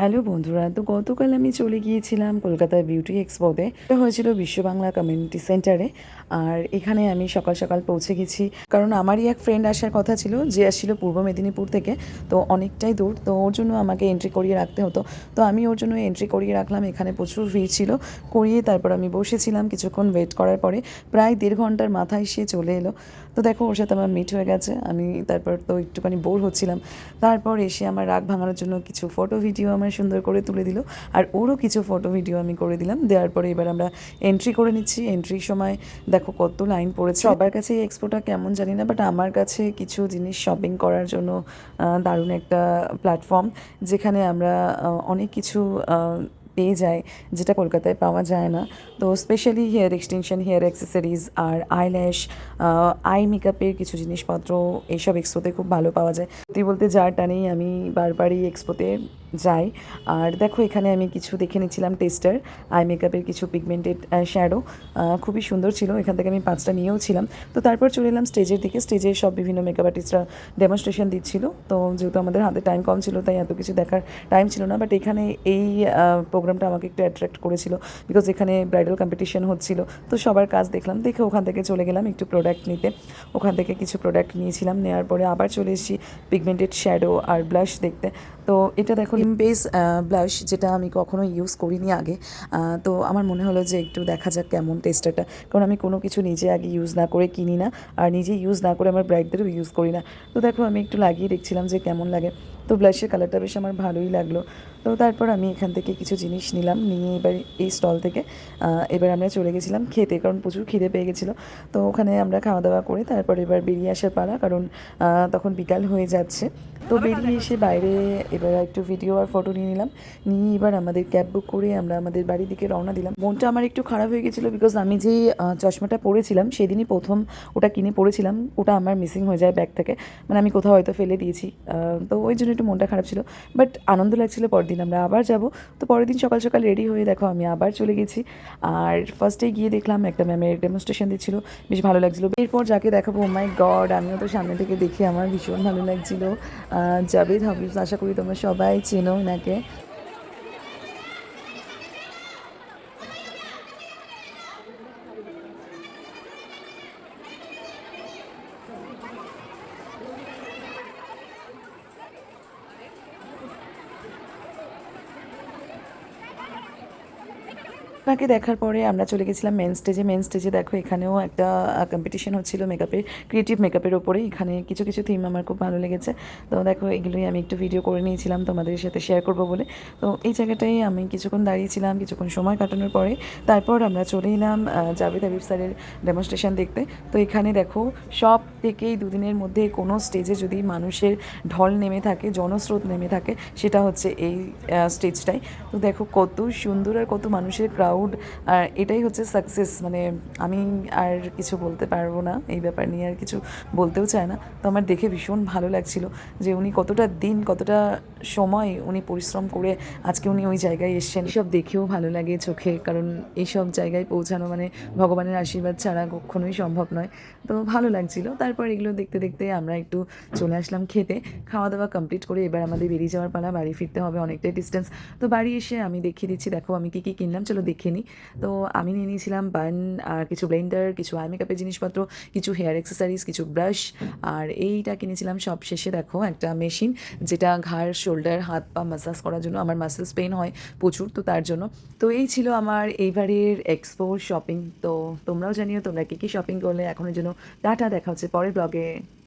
Hello বন্ধুরা, তো গতকাল আমি চলে গিয়েছিলাম কলকাতার বিউটি এক্সপোতে। এটা হয়েছিল বিশ্ব বাংলা কমিউনিটি সেন্টারে। আর এখানে আমি সকাল সকাল পৌঁছে গেছি, কারণ আমারই এক ফ্রেন্ড আসার কথা ছিল, যে আসছিল পূর্ব মেদিনীপুর থেকে। তো অনেকটাই দূর, তো ওর জন্য আমাকে এন্ট্রি করিয়ে রাখতে হতো। তো আমি ওর জন্য এন্ট্রি করিয়ে রাখলাম। এখানে প্রচুর ভিড় ছিল, করিয়ে তারপর আমি বসেছিলাম। কিছুক্ষণ ওয়েট করার পরে প্রায় 1.5 ঘন্টার মাথায় সে চলে এলো। তো দেখো, ওর সাথে আমার মিট হয়ে গেছে। আমি তারপর তো একটুখানি বোর হচ্ছিলাম। তারপর এসে আমার রাগ ভাঙানোর জন্য কিছু ফটো ভিডিও আমার সুন্দর করে তুলে দিল, আর ওরও কিছু ফটো ভিডিও আমি করে দিলাম। দেওয়ার পরে এবার আমরা এন্ট্রি করে নিচ্ছি। এন্ট্রির সময় দেখো কত লাইন পড়েছে। সবার কাছে এই এক্সপোটা কেমন জানি না, বাট আমার কাছে কিছু জিনিস শপিং করার জন্য দারুণ একটা প্ল্যাটফর্ম, যেখানে আমরা অনেক কিছু পেয়ে যায়, যেটা কলকাতায় পাওয়া যায় না। তো specially hair extension, hair accessories আর আইল্যাশ, আই মেকআপের কিছু জিনিসপত্র এইসব এক্সপোতে খুব ভালো পাওয়া যায়। সত্যি বলতে যার টানেই আমি বারবারই এক্সপোতে যাই। আর দেখো, এখানে আমি কিছু দেখে নিচ্ছিলাম টেস্টার, আই মেকআপের কিছু পিগমেন্টেড শ্যাডো। খুবই সুন্দর ছিল। এখান থেকে আমি 5টা নিয়েও ছিলাম। তো তারপর চলে এলাম স্টেজের দিকে। স্টেজে সব বিভিন্ন মেকআপ আর্টিস্টরা ডেমনস্ট্রেশন দিচ্ছিল। তো যেহেতু আমাদের হাতে টাইম কম ছিল, তাই এত কিছু দেখার টাইম ছিল না। বাট এখানে এই প্রোগ্রামটা আমাকে একটু অ্যাট্রাক্ট করেছিল, বিকজ এখানে ব্রাইডাল কম্পিটিশন হচ্ছিল। তো সবার কাজ দেখলাম, দেখে ওখান থেকে চলে গেলাম একটু প্রোডাক্ট নিতে। ওখান থেকে কিছু প্রোডাক্ট নিয়েছিলাম, নেওয়ার পরে আবার চলে এসেছি পিগমেন্টেড শ্যাডো আর ব্লাশ দেখতে। তো এটা দেখো বেস ব্লাশ, যেটা আমি কখনো ইউজ করিনি আগে। তো আমার মনে হলো যে একটু দেখা যাক কেমন টেস্টারটা, কারণ আমি কোনো কিছু নিজে আগে ইউজ না করে কিনি না, আর নিজে ইউজ না করে আমার ব্রাইডদেরও ইউজ করি না। তো দেখো, আমি একটু লাগিয়ে দেখছিলাম যে কেমন লাগে। তো ব্লাশের কালারটা বেশ আমার ভালোই লাগলো। তো তারপর আমি এখান থেকে কিছু জিনিস নিলাম, নিয়ে এবার এই স্টল থেকে এবার আমরা চলে গেছিলাম খেতে, কারণ প্রচুর খিদে পেয়ে গেছিলো। তো ওখানে আমরা খাওয়া দাওয়া করে তারপর এবার বেরিয়ে আসার পালা, কারণ তখন বিকাল হয়ে যাচ্ছে। তো বেরিয়ে এসে বাইরে এবার একটু ভিডিও আর ফটো নিয়ে নিলাম। নিয়ে এবার আমাদের ক্যাব বুক করে আমরা আমাদের বাড়ির দিকে রওনা দিলাম। মনটা আমার একটু খারাপ হয়ে গেছিলো, বিকজ আমি যে চশমাটা পরেছিলাম সেদিনই প্রথম ওটা কিনে পরেছিলাম, ওটা আমার মিসিং হয়ে যায় ব্যাগ থেকে। মানে আমি কোথাও হয়তো ফেলে দিয়েছি। তো ওই জন্য একটু মনটা খারাপ ছিল, বাট আনন্দ লাগছিলো পরের দিন আমরা আবার যাব। তো পরের দিন সকাল সকাল রেডি হয়ে দেখো আমি আবার চলে গেছি। আর ফার্স্টে গিয়ে দেখলাম একটা ম্যামের ডেমনস্ট্রেশন দিচ্ছিলো, বেশ ভালো লাগছিলো। এরপর যাকে দেখাবো, ও মাই গড, আমিও তো সামনে থেকে দেখে আমার ভীষণ ভালো লাগছিলো। জাভেদ হাফিজ, আশা করি তোমরা সবাই চেনো ওনাকে। ওনাকে দেখার পরে আমরা চলে গেছিলাম মেন স্টেজে। মেন স্টেজে দেখো, এখানেও একটা কম্পিটিশন হচ্ছিল মেকআপের, ক্রিয়েটিভ মেকআপের ওপরে। এখানে কিছু কিছু থিম আমার খুব ভালো লেগেছে। তো দেখো, এগুলোই আমি একটু ভিডিও করে নিয়েছিলাম তোমাদের সাথে শেয়ার করব বলে। তো এই জায়গাটাই আমি কিছুক্ষণ দাঁড়িয়েছিলাম, কিছুক্ষণ সময় কাটানোর পরে তারপর আমরা চলে এলাম জাভেদ হাবিব স্যারের ডেমনস্ট্রেশন দেখতে। তো এখানে দেখো, সব থেকেই দুদিনের মধ্যে কোনো স্টেজে যদি মানুষের ঢল নেমে থাকে, জনস্রোত নেমে থাকে, সেটা হচ্ছে এই স্টেজটাই। তো দেখো কত সুন্দর আর কত মানুষের ক্রাউড। আর এটাই হচ্ছে সাকসেস। মানে আমি আর কিছু বলতে পারবো না এই ব্যাপার নিয়ে, আর কিছু বলতেও চায় না। তো আমার দেখে ভীষণ ভালো লাগছিল যে উনি কতটা দিন, কতটা সময় উনি পরিশ্রম করে আজকে উনি ওই জায়গায় এসছেন। এসব দেখেও ভালো লাগে চোখে, কারণ এইসব জায়গায় পৌঁছানো মানে ভগবানের আশীর্বাদ ছাড়া কখনোই সম্ভব নয়। তো ভালো লাগছিল। তারপর এগুলো দেখতে দেখতে আমরা একটু চলে আসলাম খেতে। খাওয়া দাওয়া কমপ্লিট করে এবার আমাদের বেরিয়ে যাওয়ার পালা, বাড়ি ফিরতে হবে, অনেকটাই ডিস্টেন্স। তো বাড়ি এসে আমি দেখিয়ে দিচ্ছি, দেখো আমি কী কী কিনলাম, চলো দেখে নিই। তো আমি নিয়ে নিয়েছিলাম বান, আর কিছু ব্লেন্ডার, কিছু আই মেকআপের জিনিসপত্র, কিছু হেয়ার অ্যাক্সেসরিজ, কিছু ব্রাশ। আর এইটা কিনেছিলাম সব শেষে, দেখো একটা মেশিন, যেটা ঘাড়, শোল্ডার, হাত পা মাসাজ করার জন্য। আমার মাসেলস পেইন হয় প্রচুর, তো তার জন্য। তো এই ছিল আমার এইবারের এক্সপো শপিং। তো তোমরাও জানিও তোমরা কী কী শপিং করলে এখনের জন্য। টাটা, দেখা হচ্ছে পরের ব্লগে।